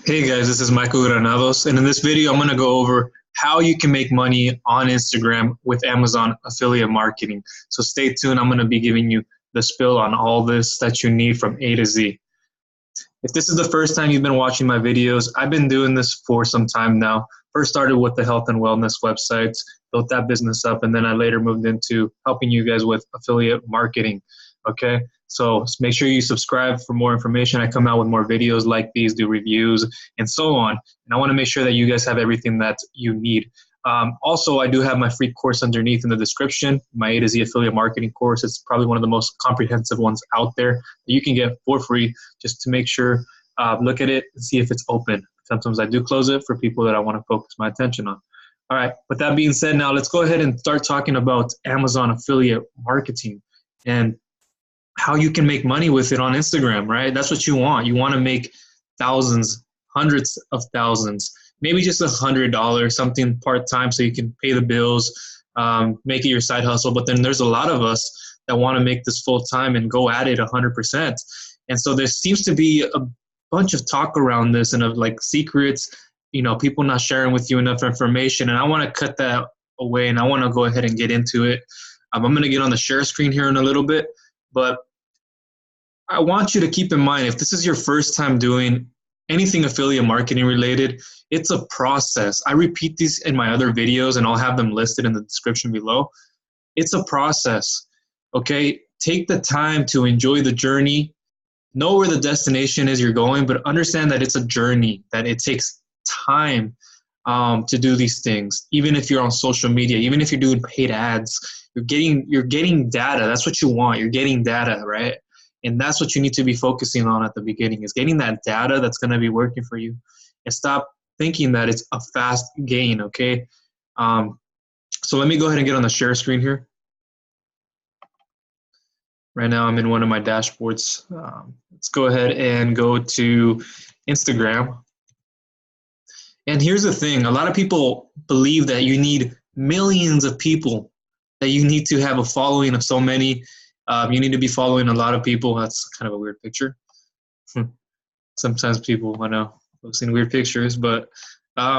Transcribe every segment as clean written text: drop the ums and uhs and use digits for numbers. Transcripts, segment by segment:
Hey guys, this is Michael Granados, and in this video, I'm going to go over how you can make money on Instagram with Amazon affiliate marketing. So stay tuned. I'm going to be giving you the spill on all this that you need from A to Z. If this is the first time you've been watching my videos, I've been doing this for some time now. First started with the health and wellness websites, built that business up, and then I later moved into helping you guys with affiliate marketing. Okay, so make sure you subscribe for more information. I come out with more videos like these, do reviews, and so on. And I want to make sure that you guys have everything that you need. Also, I do have my free course underneath in the description, my A to Z affiliate marketing course. It's probably one of the most comprehensive ones out there that you can get for free just to make sure, look at it and see if it's open. Sometimes I do close it for people that I want to focus my attention on. All right, with that being said, now let's go ahead and start talking about Amazon affiliate marketing and how you can make money with it on Instagram, right? That's what you want. You want to make thousands, hundreds of thousands, maybe just $100, something part-time so you can pay the bills, make it your side hustle. But then there's a lot of us that want to make this full-time and go at it 100%. And so there seems to be a bunch of talk around this and of like secrets, people not sharing with you enough information. And I want to cut that away and I want to go ahead and get into it. I'm going to get on the share screen here in a little bit. But I want you to keep in mind, if this is your first time doing anything affiliate marketing related, it's a process. I repeat these in my other videos and I'll have them listed in the description below. It's a process, okay? Take the time to enjoy the journey. Know where the destination is you're going, but understand that it's a journey, that it takes time to do these things. Even if you're on social media, even if you're doing paid ads, you're getting data. That's what you want. You're getting data, right? And that's what you need to be focusing on at the beginning, is getting that data that's going to be working for you. And stop thinking that it's a fast gain, okay? So let me go ahead and get on the share screen here. Right now I'm in one of my dashboards. Let's go ahead and go to Instagram. And here's the thing. A lot of people believe that you need millions of people, that you need to have a following of so many. You need to be following a lot of people. That's kind of a weird picture. Sometimes people, I know, posting weird pictures, but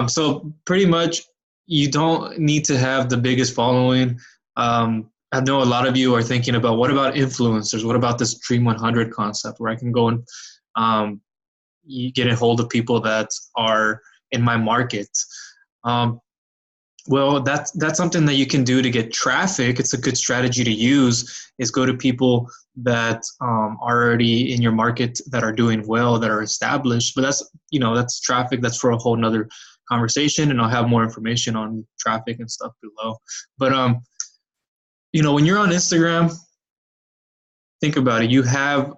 so pretty much you don't need to have the biggest following. I know a lot of you are thinking about, what about influencers? What about this Dream 100 concept where I can go and you get a hold of people that are in my market? Well, that's something that you can do to get traffic. It's a good strategy to use, is go to people that are already in your market, that are doing well, that are established. But that's traffic. That's for a whole nother conversation, and I'll have more information on traffic and stuff below. But when you're on Instagram, think about it. You have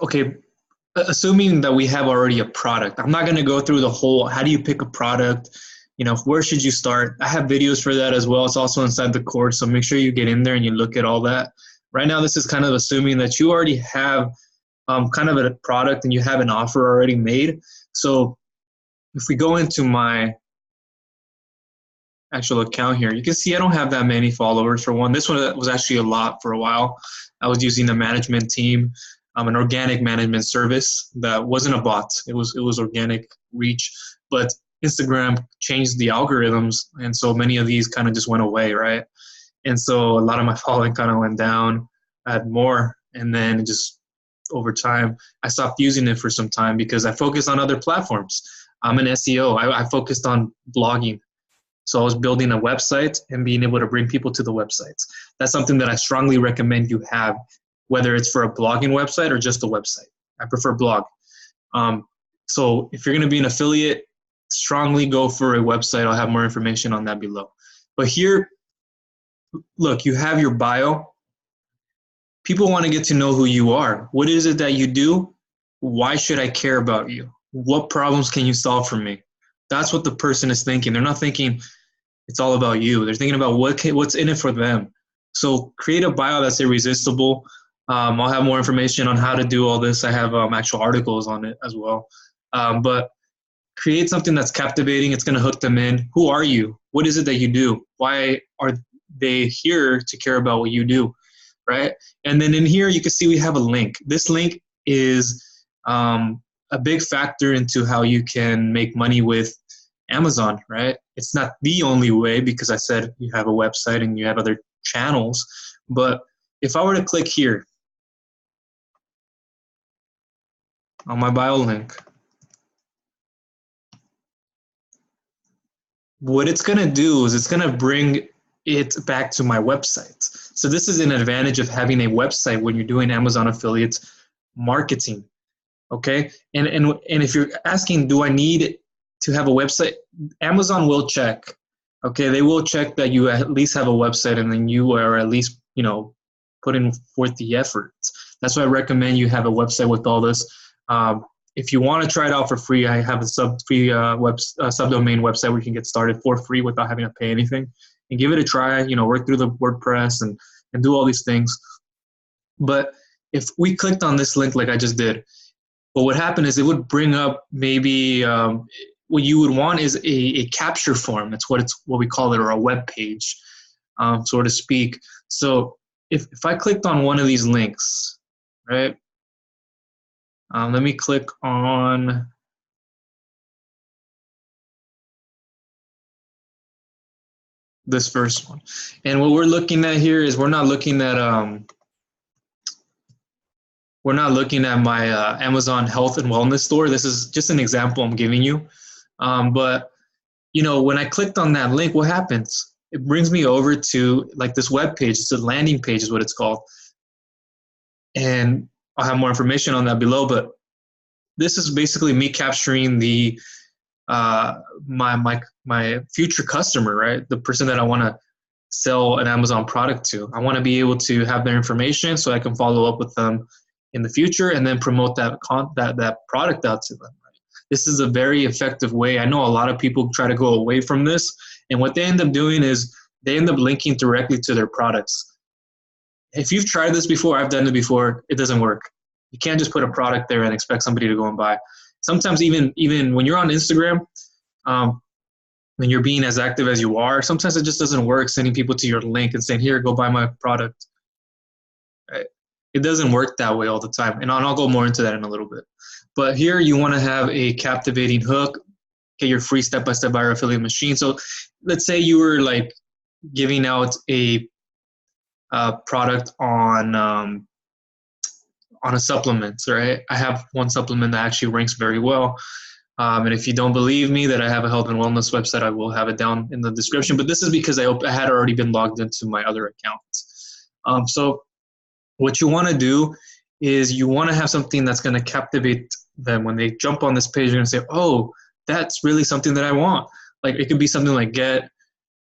okay, assuming that we have already a product. I'm not going to go through the whole, how do you pick a product? Where should you start? I have videos for that as well. It's also inside the course. So make sure you get in there and you look at all that. Right now, this is kind of assuming that you already have kind of a product and you have an offer already made. So if we go into my actual account here, you can see I don't have that many followers for one. This one was actually a lot for a while. I was using the management team. An organic management service that wasn't a bot. It was organic reach, but Instagram changed the algorithms, and so many of these kind of just went away, right? And so a lot of my following kind of went down. I had more, and then just over time, I stopped using it for some time because I focused on other platforms. I'm an SEO. I focused on blogging. So I was building a website and being able to bring people to the websites. That's something that I strongly recommend you have, whether it's for a blogging website or just a website. I prefer blog. So if you're going to be an affiliate, strongly go for a website. I'll have more information on that below. But here, look, you have your bio. People want to get to know who you are. What is it that you do? Why should I care about you? What problems can you solve for me? That's what the person is thinking. They're not thinking it's all about you. They're thinking about what's in it for them. So create a bio that's irresistible. I'll have more information on how to do all this. I have actual articles on it as well. But create something that's captivating. It's going to hook them in. Who are you? What is it that you do? Why are they here to care about what you do, right? And then in here, you can see we have a link. This link is a big factor into how you can make money with Amazon, right? It's not the only way, because I said you have a website and you have other channels. But if I were to click here on my bio link, what it's going to do is it's going to bring it back to my website. So this is an advantage of having a website when you're doing Amazon affiliate marketing. Okay. And if you're asking, do I need to have a website? Amazon will check. Okay. They will check that you at least have a website, and then you are at least, putting forth the effort. That's why I recommend you have a website with all this. If you want to try it out for free, I have a subdomain website where you can get started for free without having to pay anything, and give it a try. Work through the WordPress and do all these things. But if we clicked on this link like I just did, what would happen is it would bring up maybe what you would want is a capture form. That's what we call it, or a web page, so to speak. So if I clicked on one of these links, right? Let me click on this first one. And what we're looking at here is we're not looking at my Amazon health and wellness store. This is just an example I'm giving you. But when I clicked on that link, what happens? It brings me over to like this web page. It's a landing page is what it's called. And I'll have more information on that below, but this is basically me capturing the my future customer, right? The person that I want to sell an Amazon product to. I want to be able to have their information so I can follow up with them in the future and then promote that product out to them. Right? This is a very effective way. I know a lot of people try to go away from this, and what they end up doing is they end up linking directly to their products. If you've tried this before, I've done it before, it doesn't work. You can't just put a product there and expect somebody to go and buy. Sometimes even when you're on Instagram, when you're being as active as you are, sometimes it just doesn't work sending people to your link and saying, here, go buy my product. Right? It doesn't work that way all the time. And I'll go more into that in a little bit. But here you want to have a captivating hook, get your free step-by-step buyer affiliate machine. So let's say you were like giving out a product on a supplement, right? I have one supplement that actually ranks very well. And if you don't believe me that I have a health and wellness website, I will have it down in the description. But this is because I had already been logged into my other accounts. So what you want to do is you want to have something that's going to captivate them. When they jump on this page, you're going to say, oh, that's really something that I want. Like it could be something like get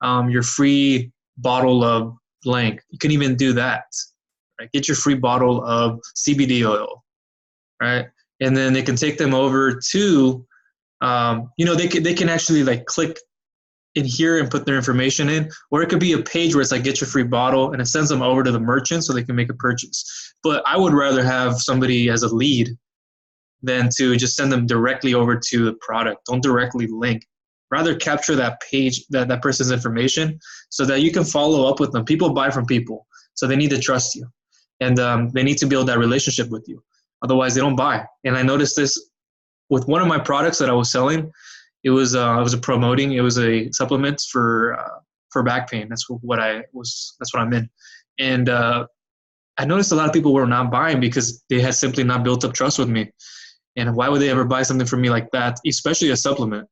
your free bottle of blank. You can even do that. Right? Get your free bottle of CBD oil, right? And then they can take them over to, they can actually like click in here and put their information in, or it could be a page where it's like get your free bottle and it sends them over to the merchant so they can make a purchase. But I would rather have somebody as a lead than to just send them directly over to the product. Don't directly link. Rather capture that page, that person's information, so that you can follow up with them. People buy from people, so they need to trust you. And they need to build that relationship with you. Otherwise, they don't buy. And I noticed this with one of my products that I was selling. It was a supplement for back pain. That's what I'm in. And I noticed a lot of people were not buying because they had simply not built up trust with me. And why would they ever buy something from me like that, especially a supplement?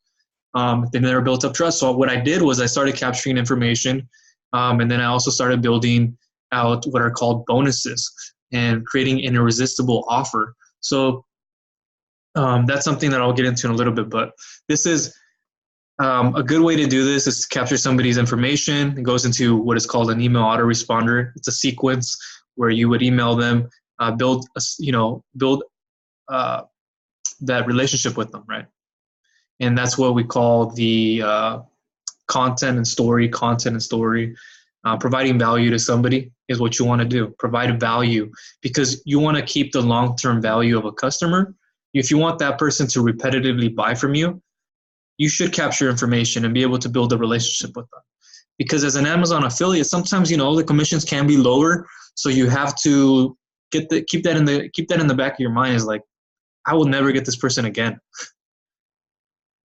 They never built up trust. So what I did was I started capturing information, and then I also started building out what are called bonuses and creating an irresistible offer. So that's something that I'll get into in a little bit. But this is a good way to do this is to capture somebody's information. It goes into what is called an email autoresponder. It's a sequence where you would email them, build that relationship with them, right? And that's what we call the content and story. Providing value to somebody is what you want to do. Provide value because you want to keep the long-term value of a customer. If you want that person to repetitively buy from you, you should capture information and be able to build a relationship with them. Because as an Amazon affiliate, sometimes the commissions can be lower, so you have to keep that in the back of your mind. Is like, I will never get this person again,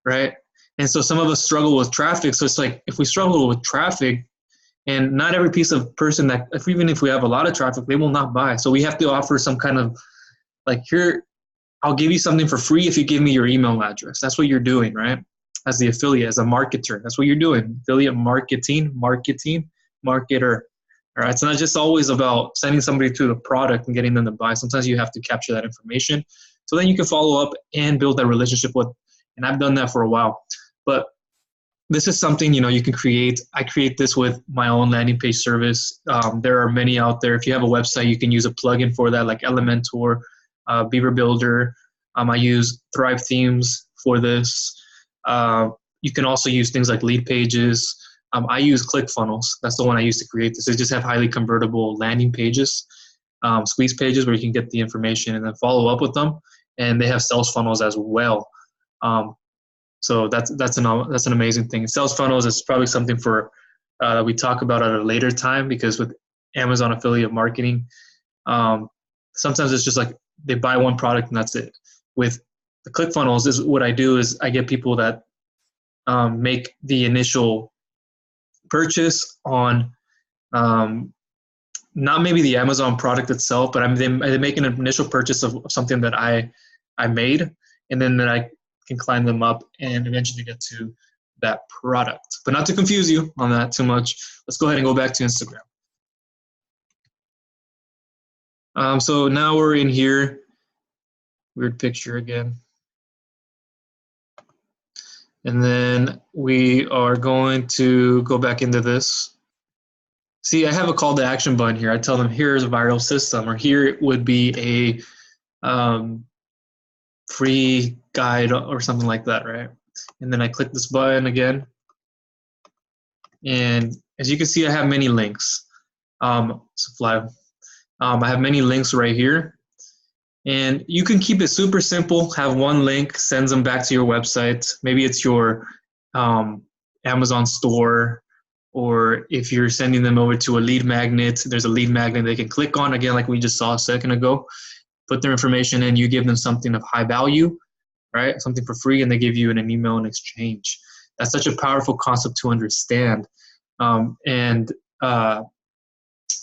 right? And so some of us struggle with traffic. So it's like if we struggle with traffic, and not every piece of person that, even if we have a lot of traffic, they will not buy. So we have to offer some kind of like, here, I'll give you something for free if you give me your email address. That's what you're doing, right? As the affiliate, as a marketer, that's what you're doing. Affiliate marketing, marketer. All right. It's not just always about sending somebody to the product and getting them to buy. Sometimes you have to capture that information so then you can follow up and build that relationship with. And I've done that for a while. But this is something, you can create. I create this with my own landing page service. There are many out there. If you have a website, you can use a plugin for that, like Elementor, Beaver Builder. I use Thrive Themes for this. You can also use things like Lead Pages. I use ClickFunnels. That's the one I use to create this. They just have highly convertible landing pages, squeeze pages where you can get the information and then follow up with them. And they have sales funnels as well. So that's an amazing thing. Sales funnels is probably something for we talk about at a later time, because with Amazon affiliate marketing, sometimes it's just like they buy one product and that's it. With the ClickFunnels, is what I do is I get people that make the initial purchase on not maybe the Amazon product itself, but they make an initial purchase of something that I made, and then that I can climb them up and eventually get to that product. But not to confuse you on that too much, let's go ahead and go back to Instagram. So now we're in here. Weird picture again. And then we are going to go back into this. See, I have a call to action button here. I tell them here's a viral system, or here would be a free guide or something like that, right? And then I click this button again. And as you can see, I have many links. I have many links right here. And you can keep it super simple. Have one link, sends them back to your website. Maybe it's your Amazon store, or if you're sending them over to a lead magnet, there's a lead magnet they can click on, again, like we just saw a second ago. Put their information in, you give them something of high value, right? Something for free, and they give you an email in exchange. That's such a powerful concept to understand.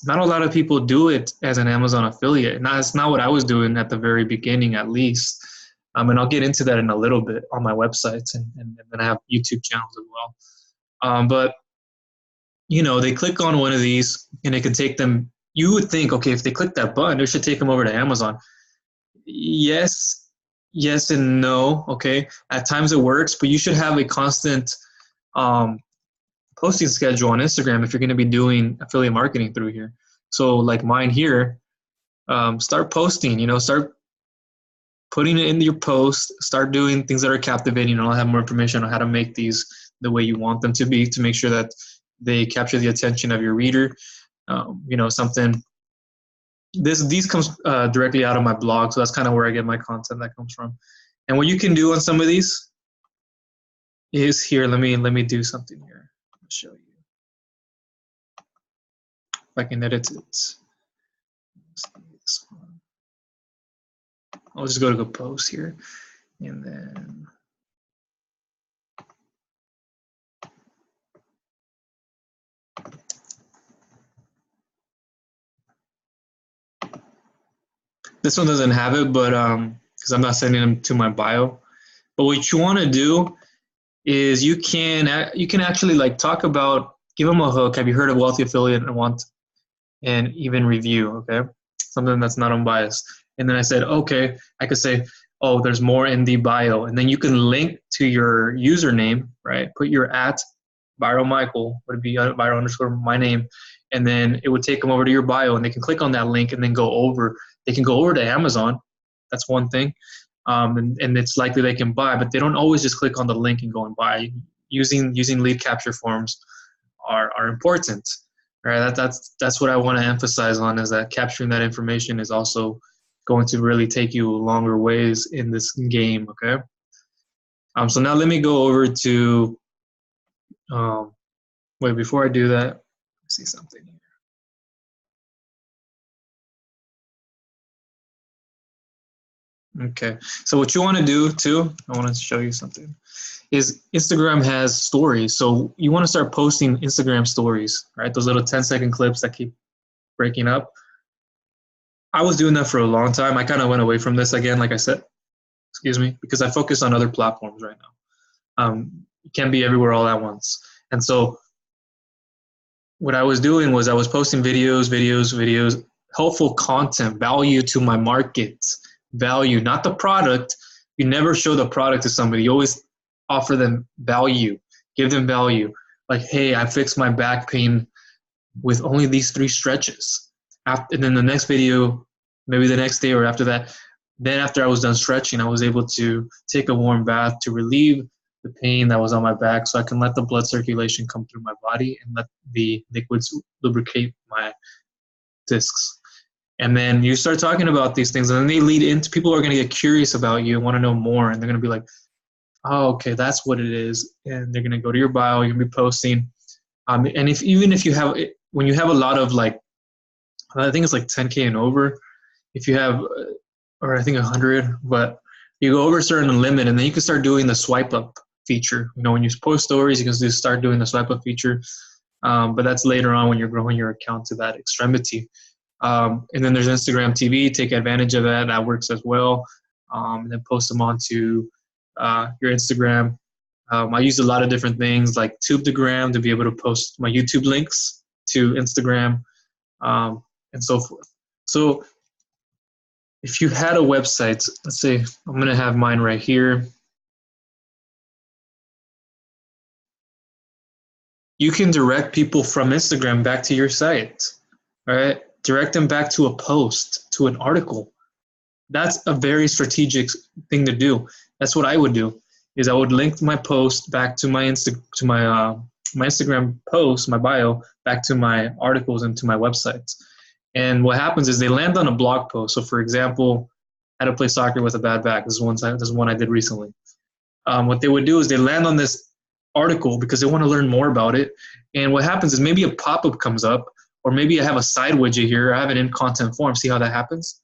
Not a lot of people do it as an Amazon affiliate. That's not what I was doing at the very beginning, at least. And I'll get into that in a little bit on my websites, and then I have YouTube channels as well. But, they click on one of these, and it can take them. You would think, okay, if they click that button, it should take them over to Amazon. Yes and no, okay? At times it works, but you should have a constant posting schedule on Instagram if you're going to be doing affiliate marketing through here. So like mine here, start posting, start putting it into your post, start doing things that are captivating, and I'll have more information on how to make these the way you want them to be, to make sure that they capture the attention of your reader. Something, these comes directly out of my blog, so that's kind of where I get my content that comes from. And what you can do on some of these is here, let me do something here. I'll show you. If I can edit it. I'll just go to post here, and then this one doesn't have it, but because I'm not sending them to my bio. But what you want to do is you can actually like talk about, give them a hook. Have you heard of Wealthy Affiliate and even review? Okay, something that's not unbiased. And then I said, okay, I could say, oh, there's more in the bio, and then you can link to your username, right? Put your @Byron Michael, would be Byron _ my name, and then it would take them over to your bio, and they can click on that link and then go over. They can go over to Amazon. That's one thing. And it's likely they can buy, but they don't always just click on the link and go and buy. Using lead capture forms are important, right? That's what I want to emphasize on, is that capturing that information is also going to really take you longer ways in this game, okay? So now let me go over to, wait, before I do that, let me see something here. Okay. So what you want to do too, I want to show you something, is Instagram has stories. So you want to start posting Instagram stories, right? Those little 10-second clips that keep breaking up. I was doing that for a long time. I kind of went away from this again, like I said, excuse me, because I focus on other platforms right now. You can't be everywhere all at once. And so what I was doing was I was posting videos, helpful content, value to my market, value, not the product. You never show the product to somebody. You always offer them value, give them value. Like, hey, I fixed my back pain with only these 3 stretches. And then the next video, maybe the next day or after that, then after I was done stretching, I was able to take a warm bath to relieve the pain that was on my back so I can let the blood circulation come through my body and let the liquids lubricate my discs. And then you start talking about these things, and then they lead into people are going to get curious about you and want to know more, and they're going to be like, oh, okay, that's what it is. And they're going to go to your bio, you're going to be posting. And if even if you have, when you have a lot of like, I think it's like 10K and over, if you have, or I think 100, but you go over a certain limit, and then you can start doing the swipe up feature. You know, when you post stories, you can just start doing the swipe up feature. But that's later on when you're growing your account to that extremity. And then there's Instagram TV. Take advantage of that. That works as well. And then post them onto your Instagram. I use a lot of different things like TubeDegram to be able to post my YouTube links to Instagram, and so forth. So if you had a website, let's say I'm going to have mine right here. You can direct people from Instagram back to your site, all right? Direct them back to a post, to an article. That's a very strategic thing to do. That's what I would do. Is I would link my post back to my my Instagram post, my bio, back to my articles and to my websites. And what happens is they land on a blog post. So, for example, how to play soccer with a bad back. This is one I did recently. What they would do is they land on this article because they want to learn more about it. And what happens is maybe a pop-up comes up, or maybe I have a side widget here. I have it in content form. See how that happens?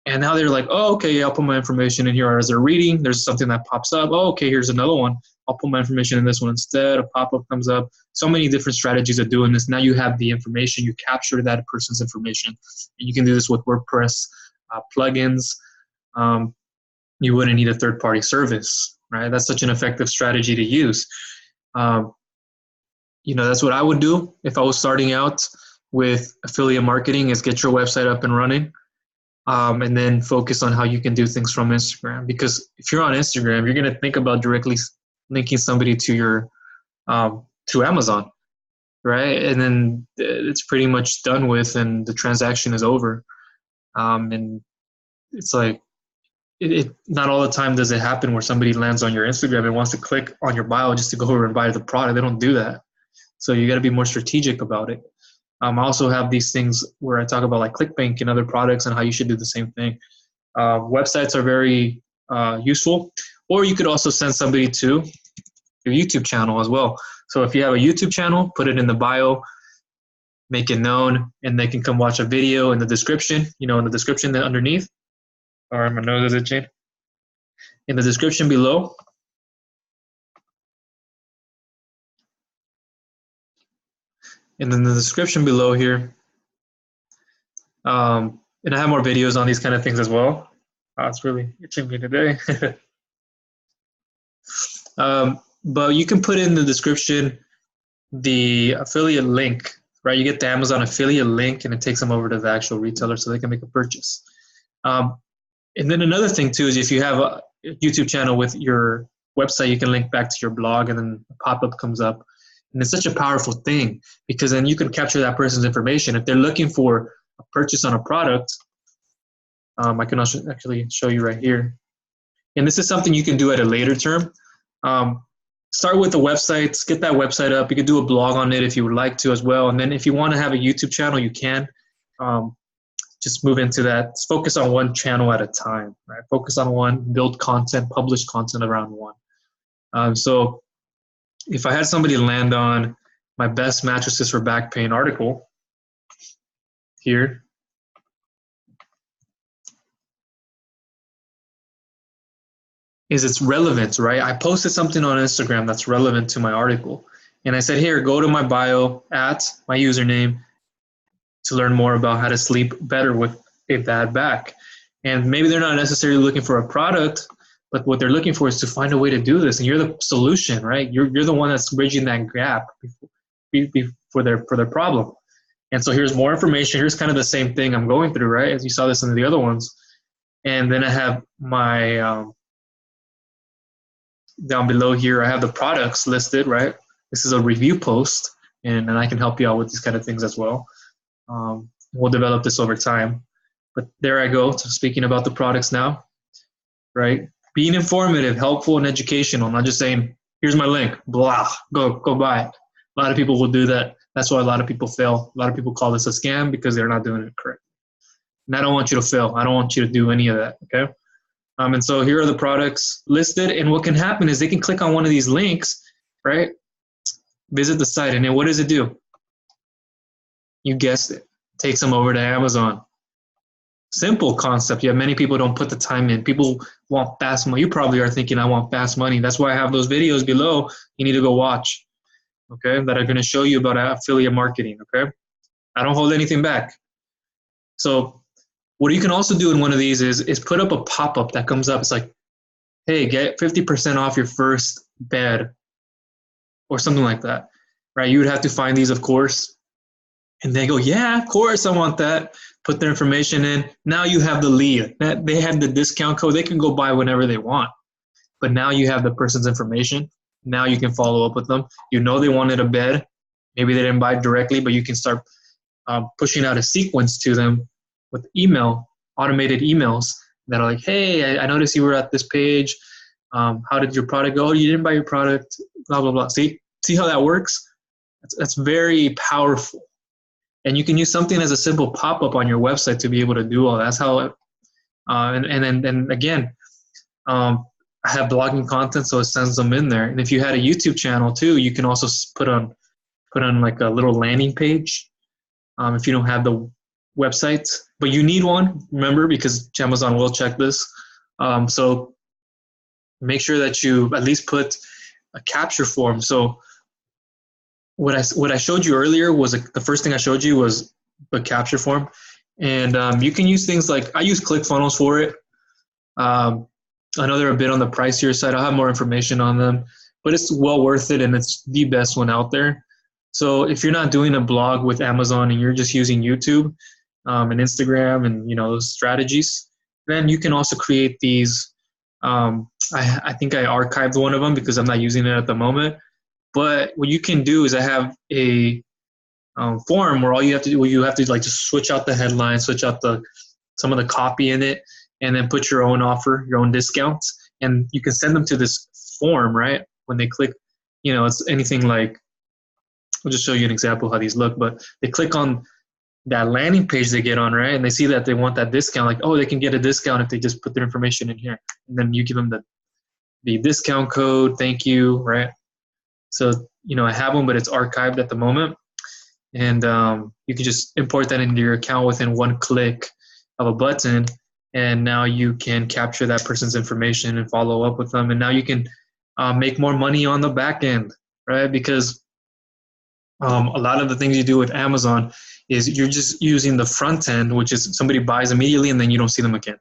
And now they're like, oh, okay, I'll put my information in here. As they're reading, there's something that pops up. Oh, okay, here's another one. I'll put my information in this one instead. A pop-up comes up. So many different strategies of doing this. Now you have the information. You capture that person's information. And you can do this with WordPress plugins. You wouldn't need a third-party service, right? That's such an effective strategy to use. That's what I would do if I was starting out with affiliate marketing, is get your website up and running. And then focus on how you can do things from Instagram. Because if you're on Instagram, you're going to think about directly linking somebody to your to Amazon, right? And then it's pretty much done with, and the transaction is over. And it's like not all the time does it happen where somebody lands on your Instagram and wants to click on your bio just to go over and buy the product. They don't do that. So you got to be more strategic about it. I also have these things where I talk about like ClickBank and other products and how you should do the same thing. Websites are very useful, or you could also send somebody to your YouTube channel as well. So if you have a YouTube channel, put it in the bio, make it known, and they can come watch a video in the description, in the description underneath, or my nose is itching. In the description below, and in the description below here, and I have more videos on these kind of things as well. It's really itching me today. But you can put in the description the affiliate link, right? You get the Amazon affiliate link, and it takes them over to the actual retailer so they can make a purchase. And then another thing too is if you have a YouTube channel with your website, you can link back to your blog, and then a pop-up comes up. And it's such a powerful thing because then you can capture that person's information. If they're looking for a purchase on a product, I can also actually show you right here. And this is something you can do at a later term. Start with the websites, get that website up. You could do a blog on it if you would like to as well. And then if you want to have a YouTube channel, you can. Just move into that. Focus on one channel at a time, right? Focus on one, build content, publish content around one. So if I had somebody land on my best mattresses for back pain article here, is its relevance, right? I posted something on Instagram that's relevant to my article. And I said, here, go to my bio at my username to learn more about how to sleep better with a bad back. And maybe they're not necessarily looking for a product, but what they're looking for is to find a way to do this. And you're the solution, right? You're the one that's bridging that gap for their problem. And so here's more information. Here's kind of the same thing I'm going through, right? As you saw this in the other ones. And then I have my, down below here, I have the products listed, right? This is a review post, and I can help you out with these kind of things as well. We'll develop this over time. But there I go, to speaking about the products now, right? Being informative, helpful, and educational. I'm not just saying, here's my link, blah, go buy it. A lot of people will do that. That's why a lot of people fail. A lot of people call this a scam because they're not doing it correctly. And I don't want you to fail. I don't want you to do any of that, okay? And so here are the products listed. And what can happen is they can click on one of these links, right? Visit the site. And then what does it do? You guessed it. Takes them over to Amazon. Simple concept. Yeah, many people don't put the time in. People want fast money. You probably are thinking, I want fast money. That's why I have those videos below. You need to go watch, okay, that are going to show you about affiliate marketing, okay? I don't hold anything back. So what you can also do in one of these is put up a pop-up that comes up. It's like, hey, get 50% off your first bed or something like that, right? You would have to find these, of course. And they go, yeah, of course, I want that. Put their information in. Now you have the lead. They have the discount code. They can go buy whenever they want. But now you have the person's information. Now you can follow up with them. You know they wanted a bed. Maybe they didn't buy it directly, but you can start pushing out a sequence to them with automated emails that are like, hey, I noticed you were at this page. How did your product go? Oh, you didn't buy your product, blah, blah, blah. See how that works? That's very powerful. And you can use something as a simple pop-up on your website to be able to do all that. That's how, and then again, I have blogging content, so it sends them in there. And if you had a YouTube channel too, you can also put on like a little landing page if you don't have the website. But you need one, remember, because Amazon will check this. So make sure that you at least put a capture form. So what I showed you earlier was the first thing I showed you was the capture form. And you can use things like, I use ClickFunnels for it. I know they're a bit on the pricier side. I'll have more information on them, but it's well worth it, and it's the best one out there. So if you're not doing a blog with Amazon and you're just using YouTube and Instagram and those strategies, then you can also create these. I think I archived one of them because I'm not using it at the moment. But what you can do is I have a form where all you have to do, you have to like just switch out the headline, switch out some of the copy in it, and then put your own offer, your own discounts, and you can send them to this form, right? When they click, it's anything like, I'll just show you an example of how these look, but they click on that landing page they get on, right? And they see that they want that discount, like, oh, they can get a discount if they just put their information in here. And then you give them the discount code, thank you, right? So, I have one, but it's archived at the moment. And you can just import that into your account within one click of a button. And now you can capture that person's information and follow up with them. And now you can make more money on the back end, right? Because a lot of the things you do with Amazon is you're just using the front end, which is somebody buys immediately and then you don't see them again.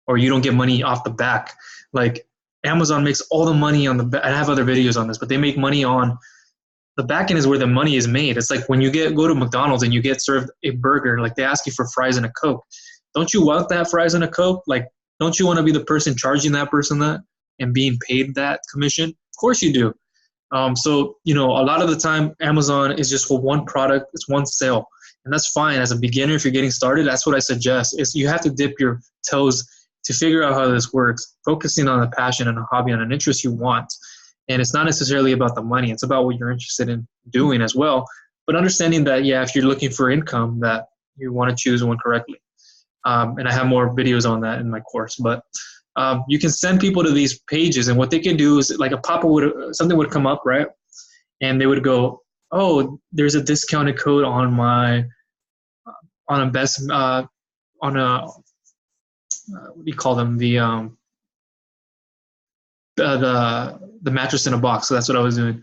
Or you don't get money off the back. Like Amazon makes all the money on the back. I have other videos on this, but they make money on the back end is where the money is made. It's like when you go to McDonald's and you get served a burger, like they ask you for fries and a Coke. Don't you want that fries and a Coke? Like, don't you want to be the person charging that person that and being paid that commission? Of course you do. So, a lot of the time Amazon is just for one product. It's one sale. And that's fine. As a beginner, if you're getting started, that's what I suggest is you have to dip your toes to figure out how this works, focusing on a passion and a hobby and an interest you want. And it's not necessarily about the money. It's about what you're interested in doing as well. But understanding that, if you're looking for income, that you want to choose one correctly. And I have more videos on that in my course. But you can send people to these pages, and what they can do is like a pop-up something would come up, right? And they would go, oh, there's a discounted code on what do you call them? the mattress in a box. So that's what I was doing.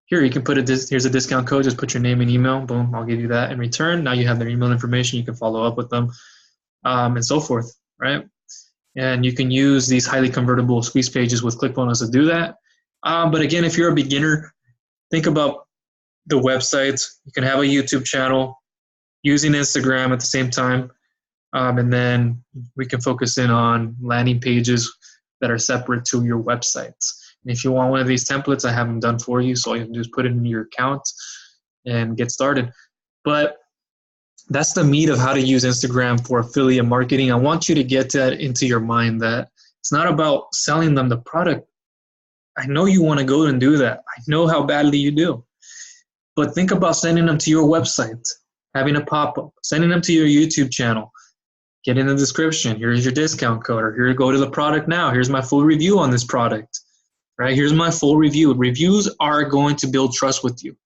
Here, you can put here's a discount code. Just put your name and email. Boom, I'll give you that in return. Now you have their email information. You can follow up with them, and so forth, right? And you can use these highly convertible squeeze pages with ClickFunnels to do that. But again, if you're a beginner, think about the website. You can have a YouTube channel using Instagram at the same time. And then we can focus in on landing pages that are separate to your websites. And if you want one of these templates, I have them done for you. So all you have to do is put it in your account and get started. But that's the meat of how to use Instagram for affiliate marketing. I want you to get that into your mind, that it's not about selling them the product. I know you want to go and do that. I know how badly you do. But think about sending them to your website, having a pop-up, sending them to your YouTube channel. Get in the description. Here's your discount code, or here, go to the product now. Here's my full review on this product, right? Here's my full review. Reviews are going to build trust with you.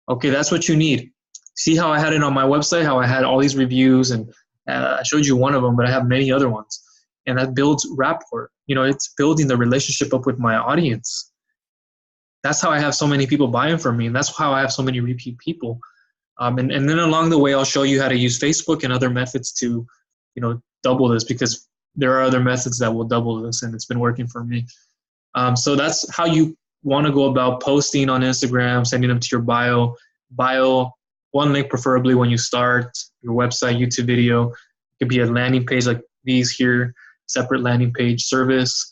Okay, that's what you need. See how I had it on my website, how I had all these reviews, and I showed you one of them, but I have many other ones. And that builds rapport. You know, it's building the relationship up with my audience. That's how I have so many people buying from me, and that's how I have so many repeat people. And then along the way, I'll show you how to use Facebook and other methods to, you know, double this, because there are other methods that will double this, and it's been working for me. So that's how you want to go about posting on Instagram, sending them to your bio, one link preferably when you start your website, YouTube video. It could be a landing page like these here, separate landing page service.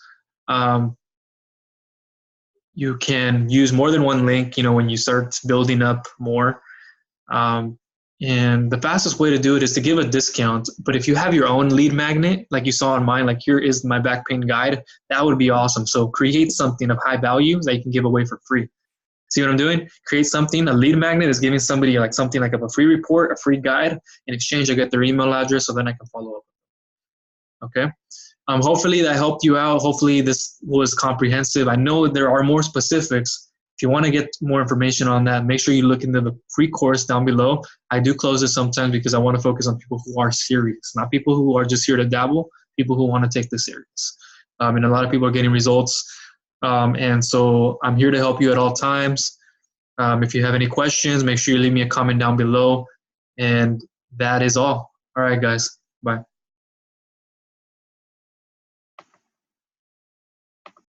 You can use more than one link, you know, when you start building up more. And the fastest way to do it is to give a discount. But if you have your own lead magnet, like you saw on mine, like here is my back pain guide, that would be awesome. So create something of high value that you can give away for free. See what I'm doing? Create something. A lead magnet is giving somebody like something like a free report, a free guide. In exchange, I get their email address, so then I can follow up. Okay? Hopefully that helped you out. Hopefully this was comprehensive. I know there are more specifics. If you want to get more information on that, make sure you look into the free course down below. I do close it sometimes because I want to focus on people who are serious, not people who are just here to dabble, people who want to take this serious. And a lot of people are getting results. And so I'm here to help you at all times. If you have any questions, make sure you leave me a comment down below. And that is all. All right, guys. Bye.